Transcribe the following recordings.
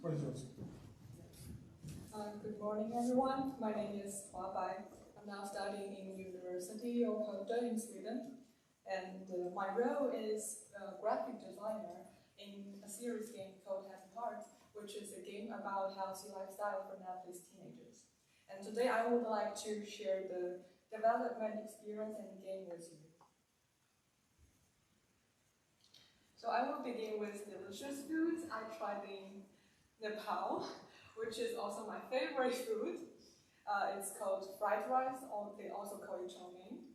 Good morning, everyone. My name is Skôvde. I'm now studying in University of Skôvde in Sweden, and my role is a graphic designer in a series game called Happy Hearts, which is a game about healthy lifestyle for Nepalese teenagers. And today I would like to share the development experience and game with you. So I will begin with delicious foods I tried in Nepal, which is also my favorite food. It's called fried rice, or they also call it chow mein.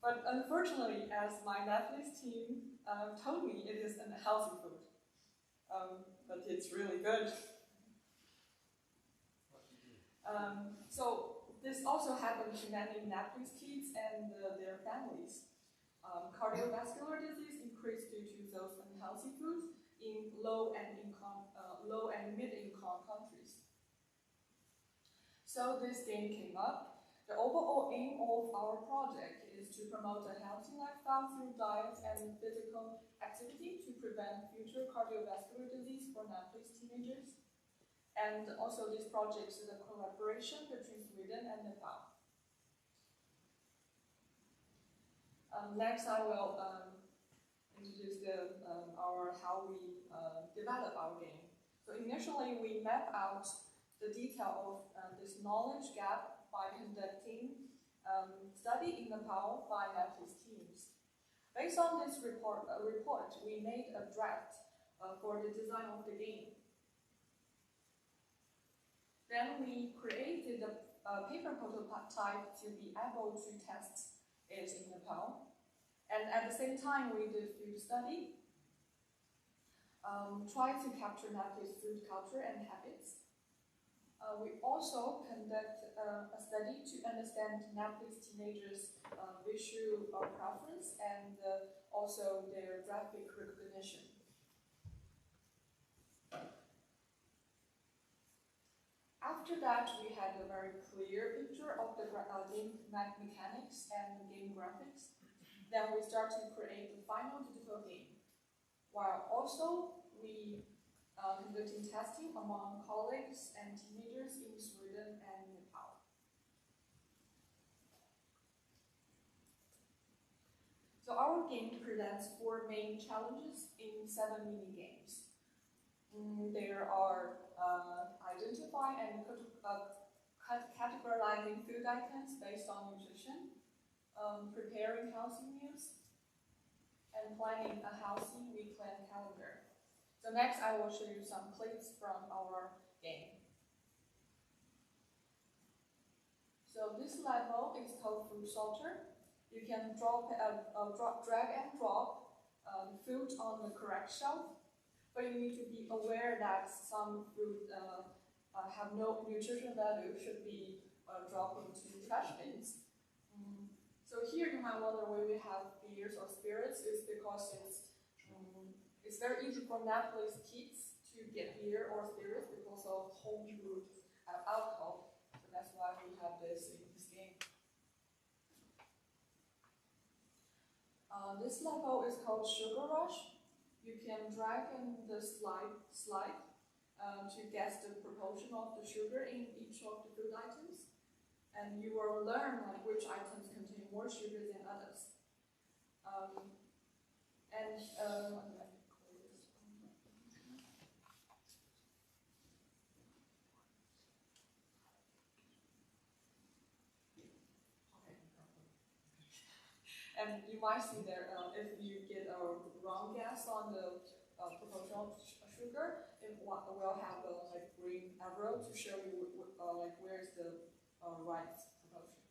But unfortunately, as my Nepalese team told me, it is an unhealthy food. But it's really good. So this also happened to many Nepalese kids and their families. Cardiovascular disease increased due to those unhealthy foods in low and mid-income countries. So this game came up. The overall aim of our project is to promote a healthy lifestyle through diet and physical activity to prevent future cardiovascular disease for Nepalese teenagers. And also this project is a collaboration between Sweden and Nepal. Next I will introduce how we develop our game. So initially we map out the detail of this knowledge gap by conducting study in Nepal by Nepalese teams. Based on this report, we made a draft for the design of the game. Then we created a paper prototype to be able to test it in Nepal. And at the same time, we did food study, try to capture Nepalese food culture and habits. We also conduct a study to understand Nepalese teenagers' visual preference and also their graphic recognition. After that, we had a very clear picture of the game mechanics and game graphics. Then we start to create the final digital game, while also we conducting testing among colleagues and teenagers in Sweden and Nepal. So our game presents 4 main challenges in 7 mini games. There are identify and categorizing food items based on nutrition, preparing healthy meals, and planning a healthy weekend calendar. So next I will show you some clips from our game. So this level is called food sorter. You can drag and drop food on the correct shelf, but you need to be aware that some food have no nutrition value, should be dropped into trash bins. So here you might wonder why we have beers or spirits. It's because it's very easy for Nepalese kids to get beer or spirits because of home brewed alcohol. So that's why we have this in this game. This level is called Sugar Rush. You can drag in the slide to guess the proportion of the sugar in each of the food items. And you will learn which items contain more sugar than others. And you might see there, if you get a wrong guess on the proportion of sugar, it will have a green arrow to show you where is the right proportion.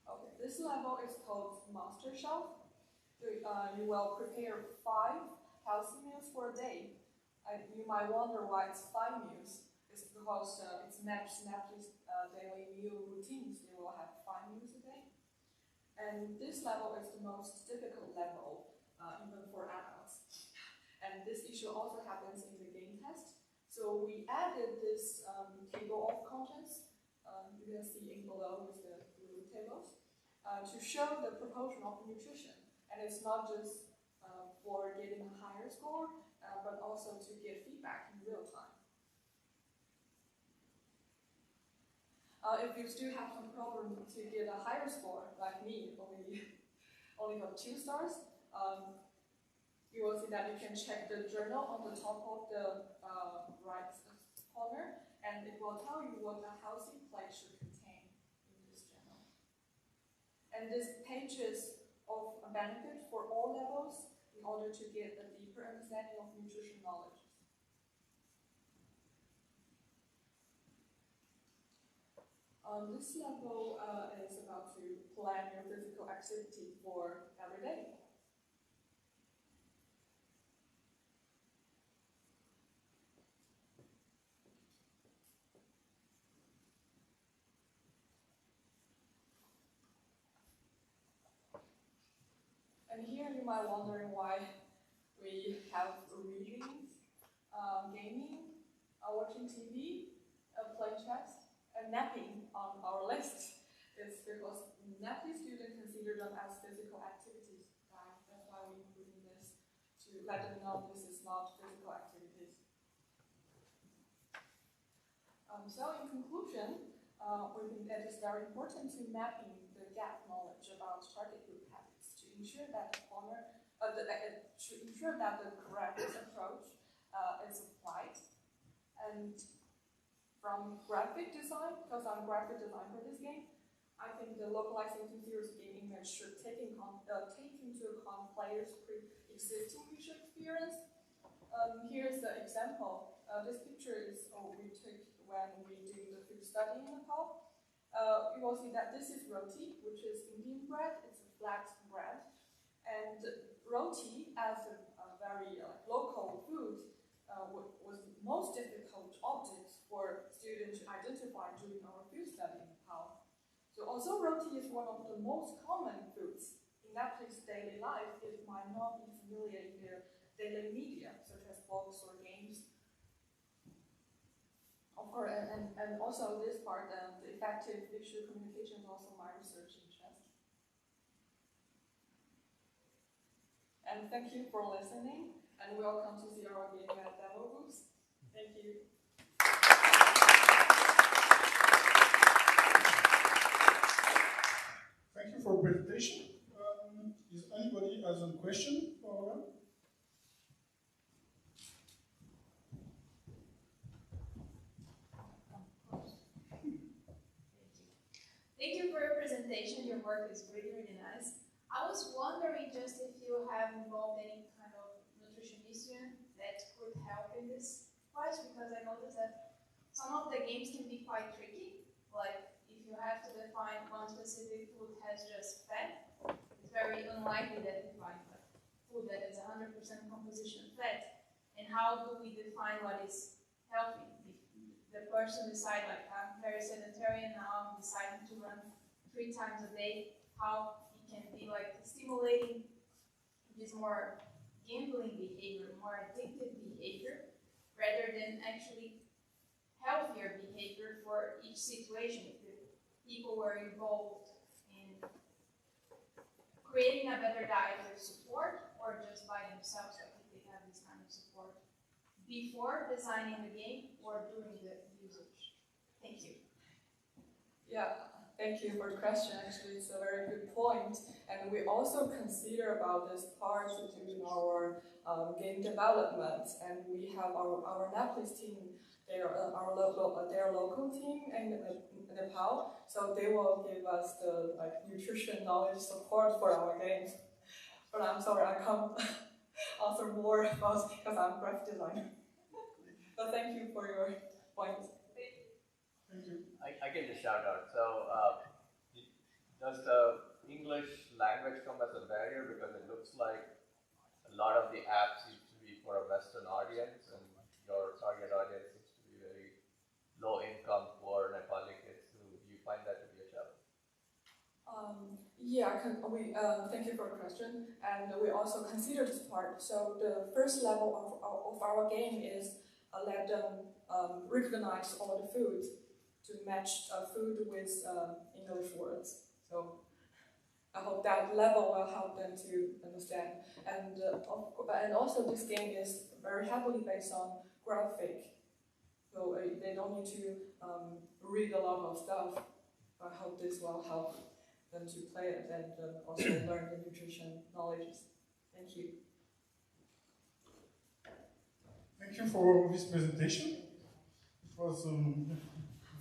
Okay, this level is called Master Shelf. So, you will prepare 5 healthy meals for a day. You might wonder why it's 5 meals. It's because it's Nepalese daily meal routines. They will have 5 meals a day. And this level is the most difficult level, even for adults. And this issue also happens in the game test. So we added this table of contents, you can see in below with the tables to show the proportion of nutrition. And it's not just for getting a higher score, but also to get feedback in real time. If you still have some problem to get a higher score, like me, only got 2 stars, you will see that you can check the journal on the top of the right corner, and it will tell you what a healthy plate should contain in this journal. And this pages of benefit for all levels in order to get a deeper understanding of nutrition knowledge. This level is about to plan your physical activity for every day. And here you might wondering why we have reading, gaming, watching TV, playing chess, and napping on our list. It's because Nepalese students consider them as physical activities. That's why we're including this, to let them know this is not physical activities. So in conclusion, we think that it's very important to mapping the gap knowledge about target group habits to ensure that the correct approach is applied. And from graphic design, because I'm graphic design for this game, I think the localization theory game image should take into account players' pre-existing visual experience. Here's the example. This picture is we took when we do the food study in Nepal. You will see that this is roti, which is Indian bread. It's a flat bread. And roti, as a very local food, was the most difficult object for students to identify during our food study in Nepal. So although roti is one of the most common foods in Nepalese daily life, it might not be familiar in their daily media, such as books or games. Of course, and also this part, the effective visual communication is also my research interest. And thank you for listening, and welcome to see our game at demo booth. Thank you. Thank you for the presentation. Is anybody has a question for Laura? Thank you for your presentation. Your work is really, really nice. I was wondering just if you have involved any kind of nutritionist that could help in this part, because I noticed that some of the games can be quite tricky. Like if you have to define one specific food has just fat, it's very unlikely that you find like food that is 100% composition fat. And how do we define what is healthy? The person decide like I'm very sedentary and now I'm deciding to run 3 times a day, how it can be like stimulating this more gambling behavior, more addictive behavior, rather than actually healthier behavior for each situation. If the people were involved in creating a better diet with support, or just by themselves, like if they have this kind of support before designing the game or during the usage. Thank you. Yeah, thank you for the question. Actually, it's a very good point. And we also consider about this part during our game development. And we have our Nepalese team, their local team in Nepal. So they will give us the nutrition knowledge support for our game. But I'm sorry, I can't answer more about because I'm graphic designer. But thank you for your point. Thank you. I can just shout out. So, does the English language come as a barrier? Because it looks like a lot of the apps seem to be for a Western audience, and your target audience seems to be very low income, poor Nepali kids. Do you find that to be a challenge? Yeah, thank you for the question, and we also consider this part. So the first level of our game is let them recognize all the foods to match food with English words. So I hope that level will help them to understand. And also this game is very heavily based on graphic. So they don't need to read a lot of stuff. I hope this will help them to play it and also learn the nutrition knowledge. Thank you. Thank you for this presentation. It was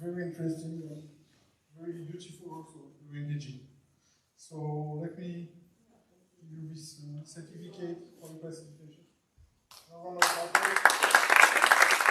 very interesting, very beautiful also, very engaging. So let me give you this certificate for the presentation. A round of applause.